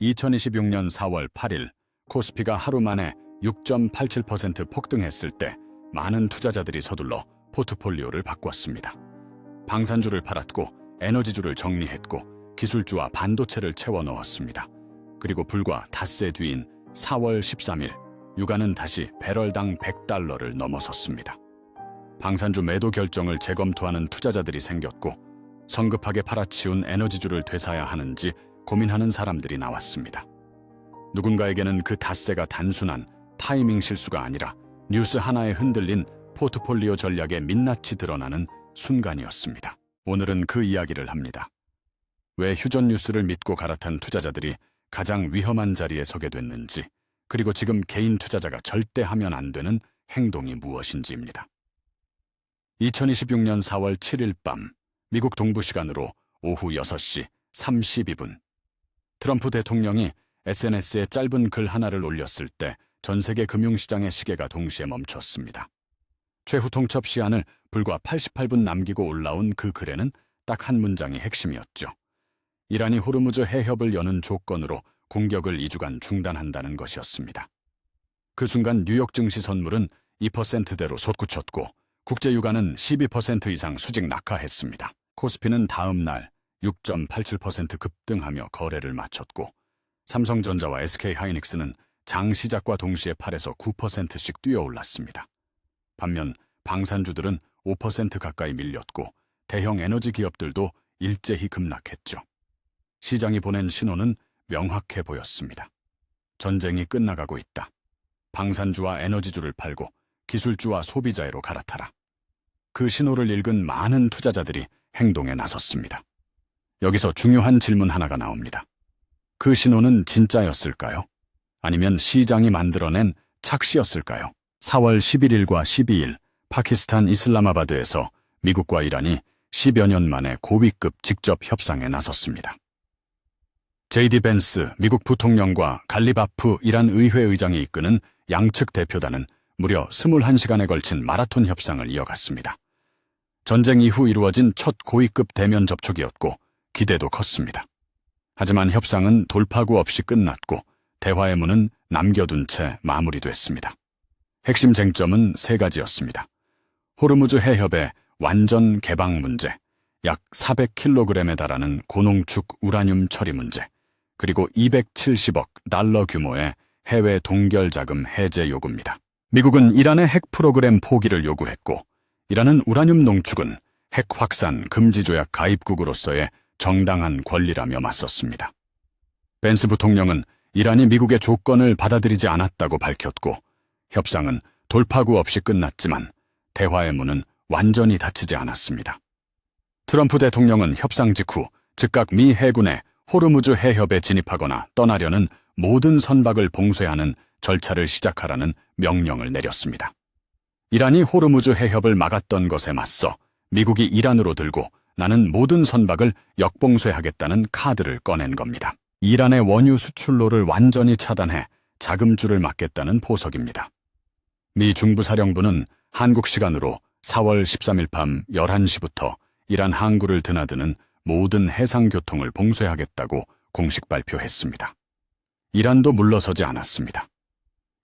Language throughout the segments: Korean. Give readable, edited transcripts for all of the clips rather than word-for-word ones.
2026년 4월 8일 코스피가 하루 만에 6.87% 폭등했을 때 많은 투자자들이 서둘러 포트폴리오를 바꿨습니다. 방산주를 팔았고 에너지주를 정리했고 기술주와 반도체를 채워 넣었습니다. 그리고 불과 닷새 뒤인 4월 13일 유가는 다시 배럴당 $100를 넘어섰습니다. 방산주 매도 결정을 재검토하는 투자자들이 생겼고 성급하게 팔아치운 에너지주를 되사야 하는지 고민하는 사람들이 나왔습니다. 누군가에게는 그 닷새가 단순한 타이밍 실수가 아니라 뉴스 하나에 흔들린 포트폴리오 전략의 민낯이 드러나는 순간이었습니다. 오늘은 그 이야기를 합니다. 왜 휴전 뉴스를 믿고 갈아탄 투자자들이 가장 위험한 자리에 서게 됐는지, 그리고 지금 개인 투자자가 절대 하면 안 되는 행동이 무엇인지입니다. 2026년 4월 7일 밤 미국 동부 시간으로 오후 6시 32분 트럼프 대통령이 SNS에 짧은 글 하나를 올렸을 때 전 세계 금융시장의 시계가 동시에 멈췄습니다. 최후 통첩 시한을 불과 88분 남기고 올라온 그 글에는 딱 한 문장이 핵심이었죠. 이란이 호르무즈 해협을 여는 조건으로 공격을 2주간 중단한다는 것이었습니다. 그 순간 뉴욕 증시 선물은 2%대로 솟구쳤고 국제유가는 12% 이상 수직 낙하했습니다. 코스피는 다음 날 6.87% 급등하며 거래를 마쳤고 삼성전자와 SK하이닉스는 장 시작과 동시에 8에서 9%씩 뛰어올랐습니다. 반면 방산주들은 5% 가까이 밀렸고 대형 에너지 기업들도 일제히 급락했죠. 시장이 보낸 신호는 명확해 보였습니다. 전쟁이 끝나가고 있다. 방산주와 에너지주를 팔고 기술주와 소비자애로 갈아타라. 그 신호를 읽은 많은 투자자들이 행동에 나섰습니다. 여기서 중요한 질문 하나가 나옵니다. 그 신호는 진짜였을까요? 아니면 시장이 만들어낸 착시였을까요? 4월 11일과 12일 파키스탄 이슬라마바드에서 미국과 이란이 10여 년 만에 고위급 직접 협상에 나섰습니다. JD 벤스 미국 부통령과 갈리바프 이란 의회 의장이 이끄는 양측 대표단은 무려 21시간에 걸친 마라톤 협상을 이어갔습니다. 전쟁 이후 이루어진 첫 고위급 대면 접촉이었고 기대도 컸습니다. 하지만 협상은 돌파구 없이 끝났고 대화의 문은 남겨둔 채 마무리됐습니다. 핵심 쟁점은 세 가지였습니다. 호르무즈 해협의 완전 개방 문제, 약 400kg에 달하는 고농축 우라늄 처리 문제, 그리고 $270억 규모의 해외 동결 자금 해제 요구입니다. 미국은 이란의 핵 프로그램 포기를 요구했고 이란은 우라늄 농축은 핵 확산 금지 조약 가입국으로서의 정당한 권리라며 맞섰습니다. 벤스 부통령은 이란이 미국의 조건을 받아들이지 않았다고 밝혔고 협상은 돌파구 없이 끝났지만 대화의 문은 완전히 닫히지 않았습니다. 트럼프 대통령은 협상 직후 즉각 미 해군에 호르무즈 해협에 진입하거나 떠나려는 모든 선박을 봉쇄하는 절차를 시작하라는 명령을 내렸습니다. 이란이 호르무즈 해협을 막았던 것에 맞서 미국이 이란으로 들고 나는 모든 선박을 역봉쇄하겠다는 카드를 꺼낸 겁니다. 이란의 원유 수출로를 완전히 차단해 자금줄을 막겠다는 포석입니다. 미 중부사령부는 한국 시간으로 4월 13일 밤 11시부터 이란 항구를 드나드는 모든 해상교통을 봉쇄하겠다고 공식 발표했습니다. 이란도 물러서지 않았습니다.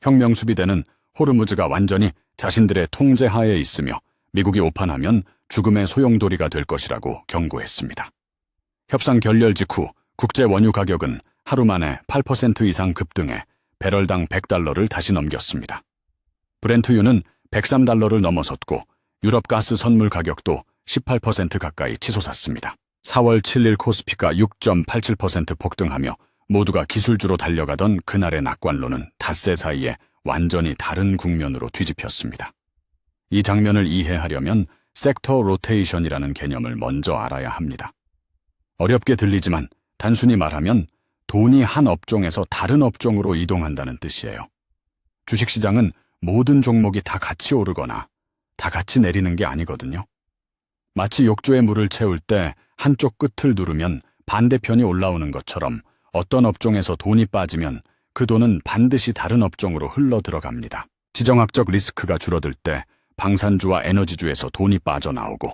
혁명수비대는 호르무즈가 완전히 자신들의 통제하에 있으며 미국이 오판하면 죽음의 소용돌이가 될 것이라고 경고했습니다. 협상 결렬 직후 국제 원유 가격은 하루 만에 8% 이상 급등해 배럴당 $100를 다시 넘겼습니다. 브렌트유는 $103를 넘어섰고 유럽 가스 선물 가격도 18% 가까이 치솟았습니다. 4월 7일 코스피가 6.87% 폭등하며 모두가 기술주로 달려가던 그날의 낙관론은 닷새 사이에 완전히 다른 국면으로 뒤집혔습니다. 이 장면을 이해하려면 섹터 로테이션이라는 개념을 먼저 알아야 합니다. 어렵게 들리지만 단순히 말하면 돈이 한 업종에서 다른 업종으로 이동한다는 뜻이에요. 주식시장은 모든 종목이 다 같이 오르거나 다 같이 내리는 게 아니거든요. 마치 욕조에 물을 채울 때 한쪽 끝을 누르면 반대편이 올라오는 것처럼 어떤 업종에서 돈이 빠지면 그 돈은 반드시 다른 업종으로 흘러 들어갑니다. 지정학적 리스크가 줄어들 때 방산주와 에너지주에서 돈이 빠져나오고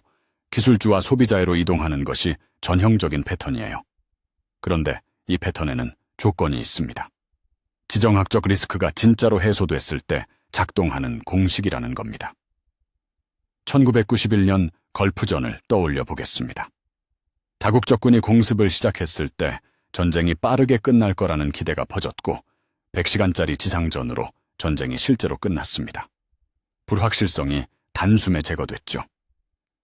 기술주와 소비자애로 이동하는 것이 전형적인 패턴이에요. 그런데 이 패턴에는 조건이 있습니다. 지정학적 리스크가 진짜로 해소됐을 때 작동하는 공식이라는 겁니다. 1991년 걸프전을 떠올려 보겠습니다. 다국 적군이 공습을 시작했을 때 전쟁이 빠르게 끝날 거라는 기대가 퍼졌고 100시간짜리 지상전으로 전쟁이 실제로 끝났습니다. 불확실성이 단숨에 제거됐죠.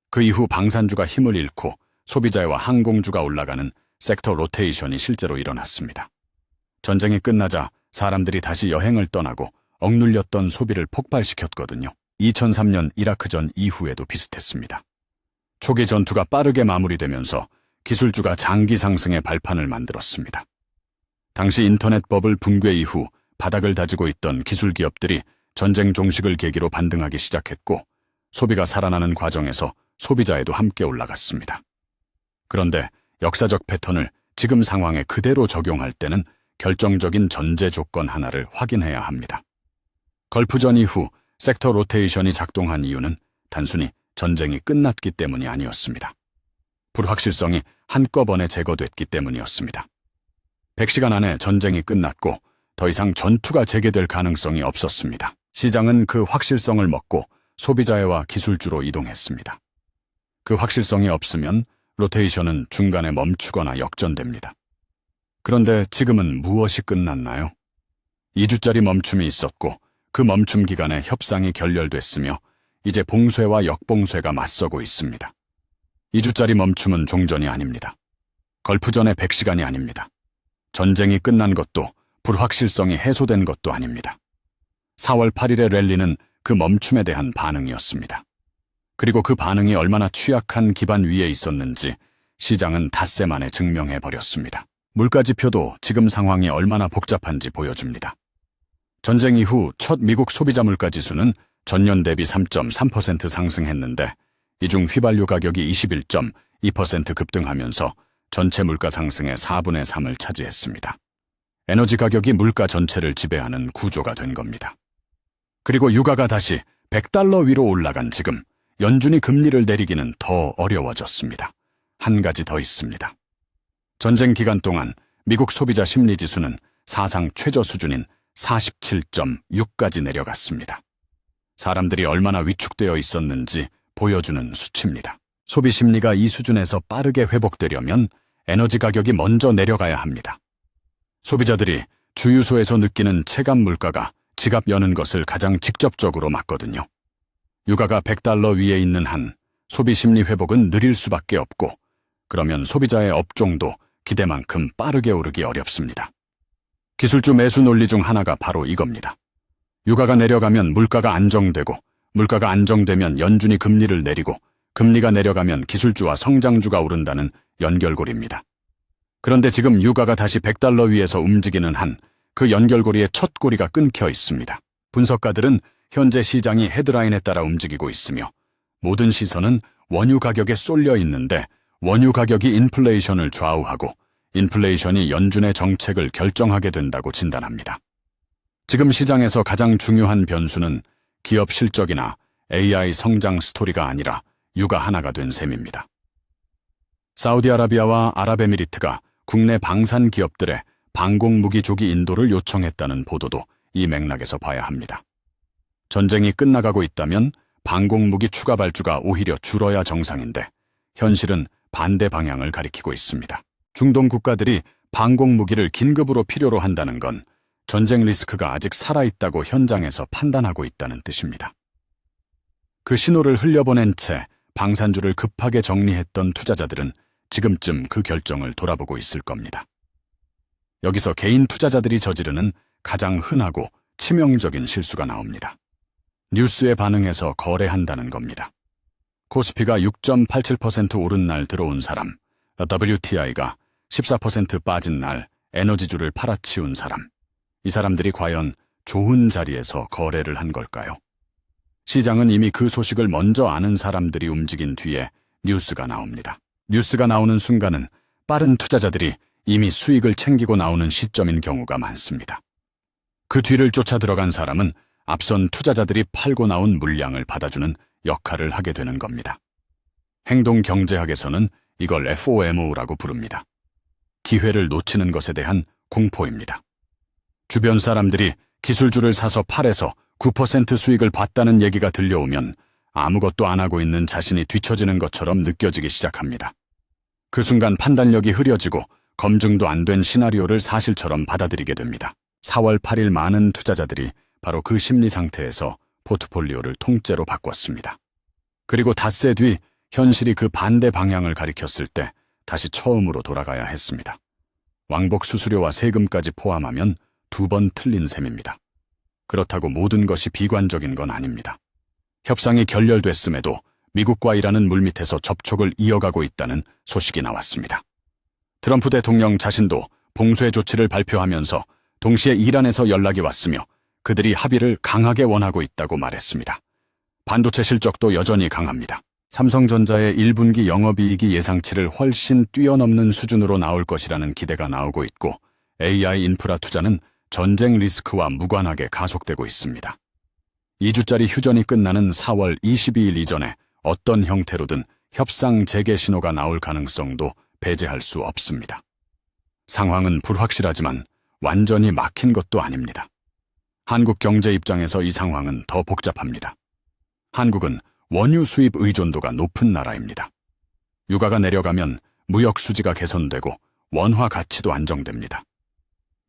그 이후 방산주가 힘을 잃고 소비자와 항공주가 올라가는 섹터 로테이션이 실제로 일어났습니다. 전쟁이 끝나자 사람들이 다시 여행을 떠나고 억눌렸던 소비를 폭발시켰거든요. 2003년 이라크전 이후에도 비슷했습니다. 초기 전투가 빠르게 마무리되면서 기술주가 장기 상승의 발판을 만들었습니다. 당시 인터넷 버블 붕괴 이후 바닥을 다지고 있던 기술 기업들이 전쟁 종식을 계기로 반등하기 시작했고 소비가 살아나는 과정에서 소비자에도 함께 올라갔습니다. 그런데 역사적 패턴을 지금 상황에 그대로 적용할 때는 결정적인 전제 조건 하나를 확인해야 합니다. 걸프전 이후 섹터 로테이션이 작동한 이유는 단순히 전쟁이 끝났기 때문이 아니었습니다. 불확실성이 한꺼번에 제거됐기 때문이었습니다. 100시간 안에 전쟁이 끝났고 더 이상 전투가 재개될 가능성이 없었습니다. 시장은 그 확실성을 먹고 소비자회와 기술주로 이동했습니다. 그 확실성이 없으면 로테이션은 중간에 멈추거나 역전됩니다. 그런데 지금은 무엇이 끝났나요? 2주짜리 멈춤이 있었고 그 멈춤 기간에 협상이 결렬됐으며 이제 봉쇄와 역봉쇄가 맞서고 있습니다. 2주짜리 멈춤은 종전이 아닙니다. 걸프전의 100시간이 아닙니다. 전쟁이 끝난 것도 불확실성이 해소된 것도 아닙니다. 4월 8일의 랠리는 그 멈춤에 대한 반응이었습니다. 그리고 그 반응이 얼마나 취약한 기반 위에 있었는지 시장은 닷새 만에 증명해버렸습니다. 물가지표도 지금 상황이 얼마나 복잡한지 보여줍니다. 전쟁 이후 첫 미국 소비자 물가지수는 전년 대비 3.3% 상승했는데 이 중 휘발유 가격이 21.2% 급등하면서 전체 물가 상승의 4분의 3을 차지했습니다. 에너지 가격이 물가 전체를 지배하는 구조가 된 겁니다. 그리고 유가가 다시 $100 위로 올라간 지금 연준이 금리를 내리기는 더 어려워졌습니다. 한 가지 더 있습니다. 전쟁 기간 동안 미국 소비자 심리지수는 사상 최저 수준인 47.6까지 내려갔습니다. 사람들이 얼마나 위축되어 있었는지 보여주는 수치입니다. 소비 심리가 이 수준에서 빠르게 회복되려면 에너지 가격이 먼저 내려가야 합니다. 소비자들이 주유소에서 느끼는 체감 물가가 지갑 여는 것을 가장 직접적으로 맞거든요. 유가가 $100 위에 있는 한 소비 심리 회복은 느릴 수밖에 없고 그러면 소비자의 업종도 기대만큼 빠르게 오르기 어렵습니다. 기술주 매수 논리 중 하나가 바로 이겁니다. 유가가 내려가면 물가가 안정되고 물가가 안정되면 연준이 금리를 내리고 금리가 내려가면 기술주와 성장주가 오른다는 연결고리입니다. 그런데 지금 유가가 다시 $100 위에서 움직이는 한 그 연결고리의 첫 고리가 끊겨 있습니다. 분석가들은 현재 시장이 헤드라인에 따라 움직이고 있으며 모든 시선은 원유 가격에 쏠려 있는데 원유 가격이 인플레이션을 좌우하고 인플레이션이 연준의 정책을 결정하게 된다고 진단합니다. 지금 시장에서 가장 중요한 변수는 기업 실적이나 AI 성장 스토리가 아니라 유가 하나가 된 셈입니다. 사우디아라비아와 아랍에미리트가 국내 방산 기업들의 방공무기 조기 인도를 요청했다는 보도도 이 맥락에서 봐야 합니다. 전쟁이 끝나가고 있다면 방공무기 추가 발주가 오히려 줄어야 정상인데 현실은 반대 방향을 가리키고 있습니다. 중동 국가들이 방공무기를 긴급으로 필요로 한다는 건 전쟁 리스크가 아직 살아있다고 현장에서 판단하고 있다는 뜻입니다. 그 신호를 흘려보낸 채 방산주를 급하게 정리했던 투자자들은 지금쯤 그 결정을 돌아보고 있을 겁니다. 여기서 개인 투자자들이 저지르는 가장 흔하고 치명적인 실수가 나옵니다. 뉴스에 반응해서 거래한다는 겁니다. 코스피가 6.87% 오른 날 들어온 사람, WTI가 14% 빠진 날 에너지주를 팔아치운 사람, 이 사람들이 과연 좋은 자리에서 거래를 한 걸까요? 시장은 이미 그 소식을 먼저 아는 사람들이 움직인 뒤에 뉴스가 나옵니다. 뉴스가 나오는 순간은 빠른 투자자들이 이미 수익을 챙기고 나오는 시점인 경우가 많습니다. 그 뒤를 쫓아 들어간 사람은 앞선 투자자들이 팔고 나온 물량을 받아주는 역할을 하게 되는 겁니다. 행동경제학에서는 이걸 FOMO라고 부릅니다. 기회를 놓치는 것에 대한 공포입니다. 주변 사람들이 기술주를 사서 8에서 9% 수익을 봤다는 얘기가 들려오면 아무것도 안 하고 있는 자신이 뒤처지는 것처럼 느껴지기 시작합니다. 그 순간 판단력이 흐려지고 검증도 안 된 시나리오를 사실처럼 받아들이게 됩니다. 4월 8일 많은 투자자들이 바로 그 심리 상태에서 포트폴리오를 통째로 바꿨습니다. 그리고 닷새 뒤 현실이 그 반대 방향을 가리켰을 때 다시 처음으로 돌아가야 했습니다. 왕복 수수료와 세금까지 포함하면 2번 틀린 셈입니다. 그렇다고 모든 것이 비관적인 건 아닙니다. 협상이 결렬됐음에도 미국과 이란은 물밑에서 접촉을 이어가고 있다는 소식이 나왔습니다. 트럼프 대통령 자신도 봉쇄 조치를 발표하면서 동시에 이란에서 연락이 왔으며 그들이 합의를 강하게 원하고 있다고 말했습니다. 반도체 실적도 여전히 강합니다. 삼성전자의 1분기 영업이익이 예상치를 훨씬 뛰어넘는 수준으로 나올 것이라는 기대가 나오고 있고 AI 인프라 투자는 전쟁 리스크와 무관하게 가속되고 있습니다. 2주짜리 휴전이 끝나는 4월 22일 이전에 어떤 형태로든 협상 재개 신호가 나올 가능성도 배제할 수 없습니다. 상황은 불확실하지만 완전히 막힌 것도 아닙니다. 한국 경제 입장에서 이 상황은 더 복잡합니다. 한국은 원유 수입 의존도가 높은 나라입니다. 유가가 내려가면 무역 수지가 개선되고 원화 가치도 안정됩니다.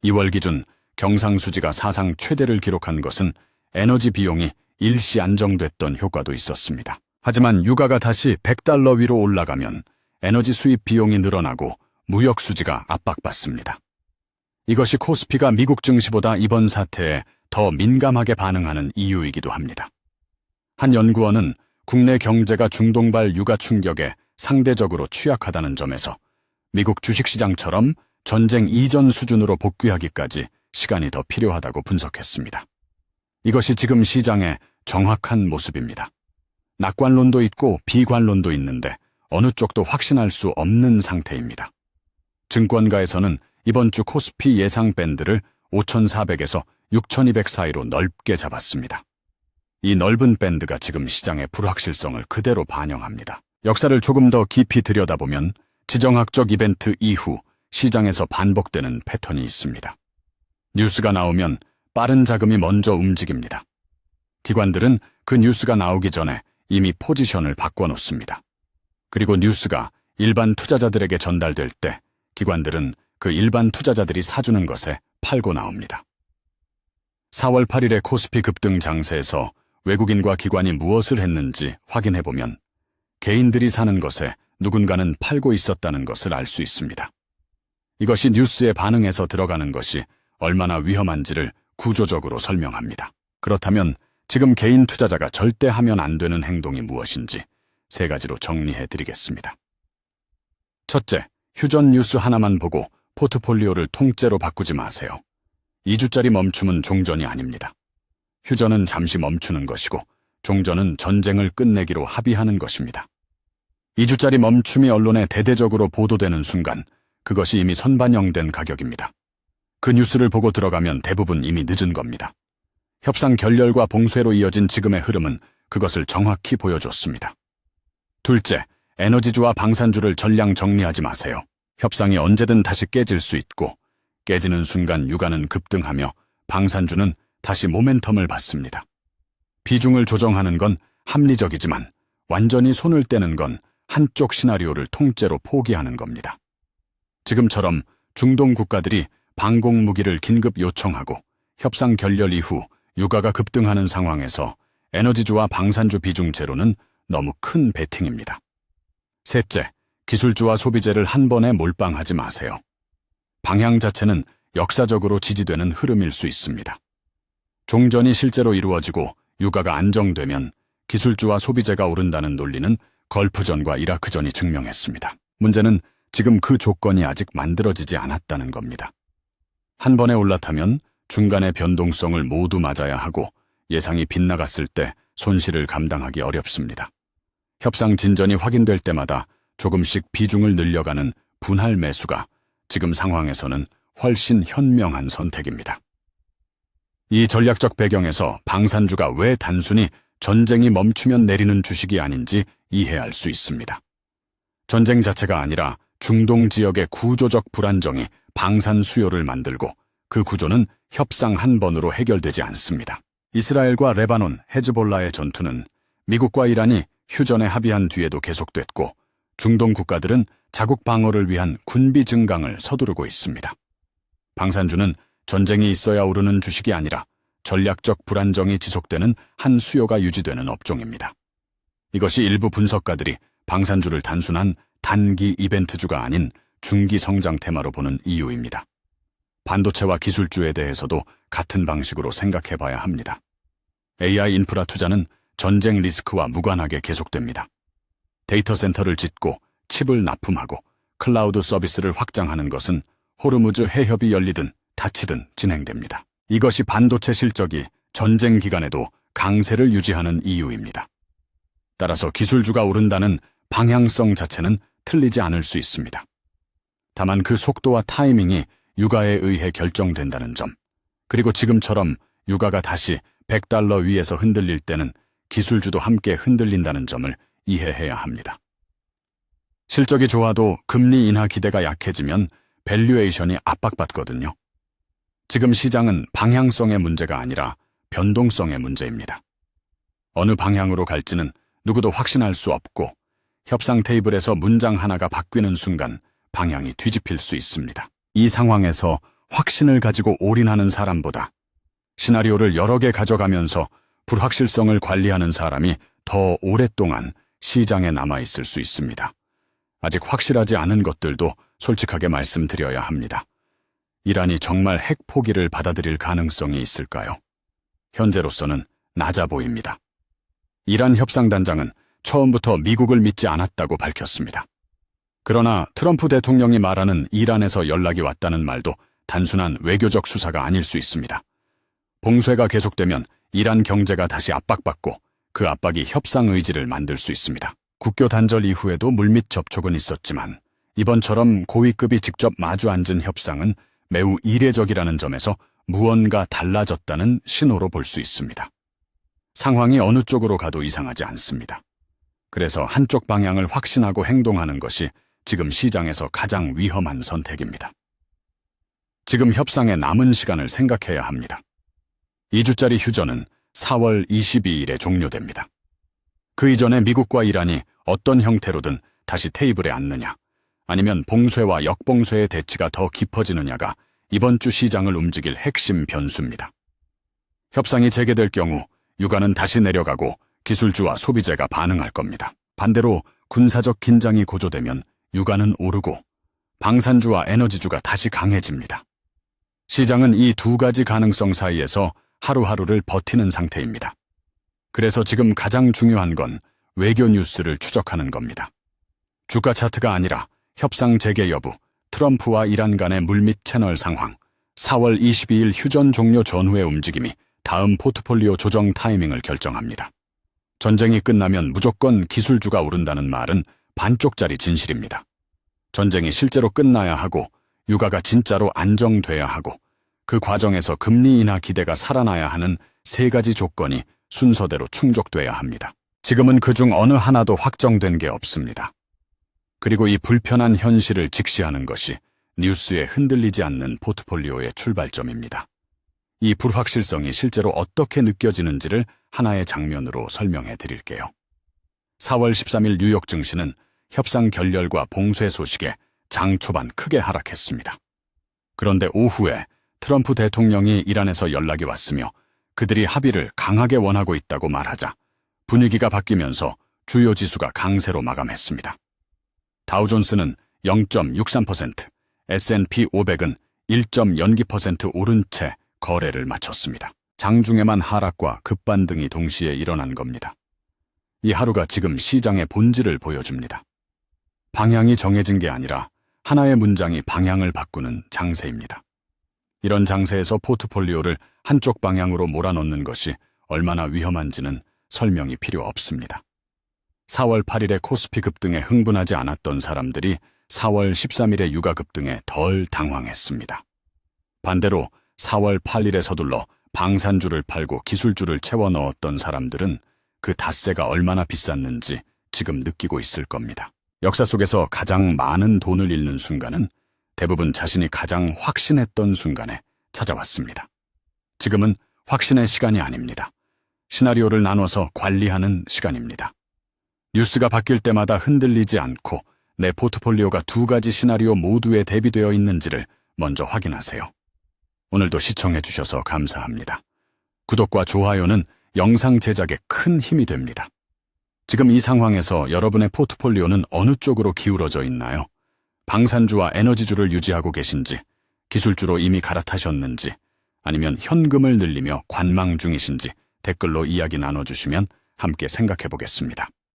2월 기준 경상수지가 사상 최대를 기록한 것은 에너지 비용이 일시 안정됐던 효과도 있었습니다. 하지만 유가가 다시 $100 위로 올라가면 에너지 수입 비용이 늘어나고 무역 수지가 압박받습니다. 이것이 코스피가 미국 증시보다 이번 사태에 더 민감하게 반응하는 이유이기도 합니다. 한 연구원은 국내 경제가 중동발 유가 충격에 상대적으로 취약하다는 점에서 미국 주식시장처럼 전쟁 이전 수준으로 복귀하기까지 시간이 더 필요하다고 분석했습니다. 이것이 지금 시장의 정확한 모습입니다. 낙관론도 있고 비관론도 있는데 어느 쪽도 확신할 수 없는 상태입니다. 증권가에서는 이번 주 코스피 예상 밴드를 5,400에서 6,200 사이로 넓게 잡았습니다. 이 넓은 밴드가 지금 시장의 불확실성을 그대로 반영합니다. 역사를 조금 더 깊이 들여다보면 지정학적 이벤트 이후 시장에서 반복되는 패턴이 있습니다. 뉴스가 나오면 빠른 자금이 먼저 움직입니다. 기관들은 그 뉴스가 나오기 전에 이미 포지션을 바꿔놓습니다. 그리고 뉴스가 일반 투자자들에게 전달될 때 기관들은 그 일반 투자자들이 사주는 것에 팔고 나옵니다. 4월 8일의 코스피 급등 장세에서 외국인과 기관이 무엇을 했는지 확인해보면 개인들이 사는 것에 누군가는 팔고 있었다는 것을 알 수 있습니다. 이것이 뉴스에 반응해서 들어가는 것이 얼마나 위험한지를 구조적으로 설명합니다. 그렇다면 지금 개인 투자자가 절대 하면 안 되는 행동이 무엇인지 3가지로 정리해드리겠습니다. 첫째, 휴전 뉴스 하나만 보고 포트폴리오를 통째로 바꾸지 마세요. 2주짜리 멈춤은 종전이 아닙니다. 휴전은 잠시 멈추는 것이고 종전은 전쟁을 끝내기로 합의하는 것입니다. 2주짜리 멈춤이 언론에 대대적으로 보도되는 순간 그것이 이미 선반영된 가격입니다. 그 뉴스를 보고 들어가면 대부분 이미 늦은 겁니다. 협상 결렬과 봉쇄로 이어진 지금의 흐름은 그것을 정확히 보여줬습니다. 둘째, 에너지주와 방산주를 전량 정리하지 마세요. 협상이 언제든 다시 깨질 수 있고 깨지는 순간 유가는 급등하며 방산주는 다시 모멘텀을 받습니다. 비중을 조정하는 건 합리적이지만 완전히 손을 떼는 건 한쪽 시나리오를 통째로 포기하는 겁니다. 지금처럼 중동 국가들이 방공 무기를 긴급 요청하고 협상 결렬 이후 유가가 급등하는 상황에서 에너지주와 방산주 비중 제로는 너무 큰 베팅입니다. 셋째, 기술주와 소비재를 한 번에 몰빵하지 마세요. 방향 자체는 역사적으로 지지되는 흐름일 수 있습니다. 종전이 실제로 이루어지고 유가가 안정되면 기술주와 소비재가 오른다는 논리는 걸프전과 이라크전이 증명했습니다. 문제는 지금 그 조건이 아직 만들어지지 않았다는 겁니다. 한 번에 올라타면 중간의 변동성을 모두 맞아야 하고 예상이 빗나갔을 때 손실을 감당하기 어렵습니다. 협상 진전이 확인될 때마다 조금씩 비중을 늘려가는 분할 매수가 지금 상황에서는 훨씬 현명한 선택입니다. 이 전략적 배경에서 방산주가 왜 단순히 전쟁이 멈추면 내리는 주식이 아닌지 이해할 수 있습니다. 전쟁 자체가 아니라 중동 지역의 구조적 불안정이 방산 수요를 만들고 그 구조는 협상 한 번으로 해결되지 않습니다. 이스라엘과 레바논, 헤즈볼라의 전투는 미국과 이란이 휴전에 합의한 뒤에도 계속됐고 중동 국가들은 자국 방어를 위한 군비 증강을 서두르고 있습니다. 방산주는 전쟁이 있어야 오르는 주식이 아니라 전략적 불안정이 지속되는 한 수요가 유지되는 업종입니다. 이것이 일부 분석가들이 방산주를 단순한 단기 이벤트주가 아닌 중기 성장 테마로 보는 이유입니다. 반도체와 기술주에 대해서도 같은 방식으로 생각해 봐야 합니다. AI 인프라 투자는 전쟁 리스크와 무관하게 계속됩니다. 데이터 센터를 짓고 칩을 납품하고 클라우드 서비스를 확장하는 것은 호르무즈 해협이 열리든 닫히든 진행됩니다. 이것이 반도체 실적이 전쟁 기간에도 강세를 유지하는 이유입니다. 따라서 기술주가 오른다는 방향성 자체는 틀리지 않을 수 있습니다. 다만 그 속도와 타이밍이 유가에 의해 결정된다는 점, 그리고 지금처럼 유가가 다시 $100 위에서 흔들릴 때는 기술주도 함께 흔들린다는 점을 이해해야 합니다. 실적이 좋아도 금리 인하 기대가 약해지면 밸류에이션이 압박받거든요. 지금 시장은 방향성의 문제가 아니라 변동성의 문제입니다. 어느 방향으로 갈지는 누구도 확신할 수 없고 협상 테이블에서 문장 하나가 바뀌는 순간 방향이 뒤집힐 수 있습니다. 이 상황에서 확신을 가지고 올인하는 사람보다 시나리오를 여러 개 가져가면서 불확실성을 관리하는 사람이 더 오랫동안 시장에 남아있을 수 있습니다. 아직 확실하지 않은 것들도 솔직하게 말씀드려야 합니다. 이란이 정말 핵 포기를 받아들일 가능성이 있을까요? 현재로서는 낮아 보입니다. 이란 협상단장은 처음부터 미국을 믿지 않았다고 밝혔습니다. 그러나 트럼프 대통령이 말하는 이란에서 연락이 왔다는 말도 단순한 외교적 수사가 아닐 수 있습니다. 봉쇄가 계속되면 이란 경제가 다시 압박받고 그 압박이 협상 의지를 만들 수 있습니다. 국교 단절 이후에도 물밑 접촉은 있었지만 이번처럼 고위급이 직접 마주 앉은 협상은 매우 이례적이라는 점에서 무언가 달라졌다는 신호로 볼 수 있습니다. 상황이 어느 쪽으로 가도 이상하지 않습니다. 그래서 한쪽 방향을 확신하고 행동하는 것이 지금 시장에서 가장 위험한 선택입니다. 지금 협상에 남은 시간을 생각해야 합니다. 2주짜리 휴전은 4월 22일에 종료됩니다. 그 이전에 미국과 이란이 어떤 형태로든 다시 테이블에 앉느냐, 아니면 봉쇄와 역봉쇄의 대치가 더 깊어지느냐가 이번 주 시장을 움직일 핵심 변수입니다. 협상이 재개될 경우 유가는 다시 내려가고 기술주와 소비재가 반응할 겁니다. 반대로 군사적 긴장이 고조되면 유가는 오르고 방산주와 에너지주가 다시 강해집니다. 시장은 이 두 가지 가능성 사이에서 하루하루를 버티는 상태입니다. 그래서 지금 가장 중요한 건 외교 뉴스를 추적하는 겁니다. 주가 차트가 아니라 협상 재개 여부, 트럼프와 이란 간의 물밑 채널 상황, 4월 22일 휴전 종료 전후의 움직임이 다음 포트폴리오 조정 타이밍을 결정합니다. 전쟁이 끝나면 무조건 기술주가 오른다는 말은 반쪽짜리 진실입니다. 전쟁이 실제로 끝나야 하고 유가가 진짜로 안정돼야 하고 그 과정에서 금리 인하 기대가 살아나야 하는 세 가지 조건이 순서대로 충족돼야 합니다. 지금은 그중 어느 하나도 확정된 게 없습니다. 그리고 이 불편한 현실을 직시하는 것이 뉴스에 흔들리지 않는 포트폴리오의 출발점입니다. 이 불확실성이 실제로 어떻게 느껴지는지를 하나의 장면으로 설명해 드릴게요. 4월 13일 뉴욕 증시는 협상 결렬과 봉쇄 소식에 장 초반 크게 하락했습니다. 그런데 오후에 트럼프 대통령이 이란에서 연락이 왔으며 그들이 합의를 강하게 원하고 있다고 말하자 분위기가 바뀌면서 주요 지수가 강세로 마감했습니다. 다우존스는 0.63%, S&P 500은 1.02% 오른 채 거래를 마쳤습니다. 장중에만 하락과 급반등이 동시에 일어난 겁니다. 이 하루가 지금 시장의 본질을 보여줍니다. 방향이 정해진 게 아니라 하나의 문장이 방향을 바꾸는 장세입니다. 이런 장세에서 포트폴리오를 한쪽 방향으로 몰아넣는 것이 얼마나 위험한지는 설명이 필요 없습니다. 4월 8일의 코스피 급등에 흥분하지 않았던 사람들이 4월 13일의 유가 급등에 덜 당황했습니다. 반대로 4월 8일에 서둘러 방산주를 팔고 기술주를 채워 넣었던 사람들은 그 닷새가 얼마나 비쌌는지 지금 느끼고 있을 겁니다. 역사 속에서 가장 많은 돈을 잃는 순간은 대부분 자신이 가장 확신했던 순간에 찾아왔습니다. 지금은 확신의 시간이 아닙니다. 시나리오를 나눠서 관리하는 시간입니다. 뉴스가 바뀔 때마다 흔들리지 않고 내 포트폴리오가 두 가지 시나리오 모두에 대비되어 있는지를 먼저 확인하세요. 오늘도 시청해 주셔서 감사합니다. 구독과 좋아요는 영상 제작에 큰 힘이 됩니다. 지금 이 상황에서 여러분의 포트폴리오는 어느 쪽으로 기울어져 있나요? 방산주와 에너지주를 유지하고 계신지, 기술주로 이미 갈아타셨는지, 아니면 현금을 늘리며 관망 중이신지 댓글로 이야기 나눠주시면 함께 생각해 보겠습니다.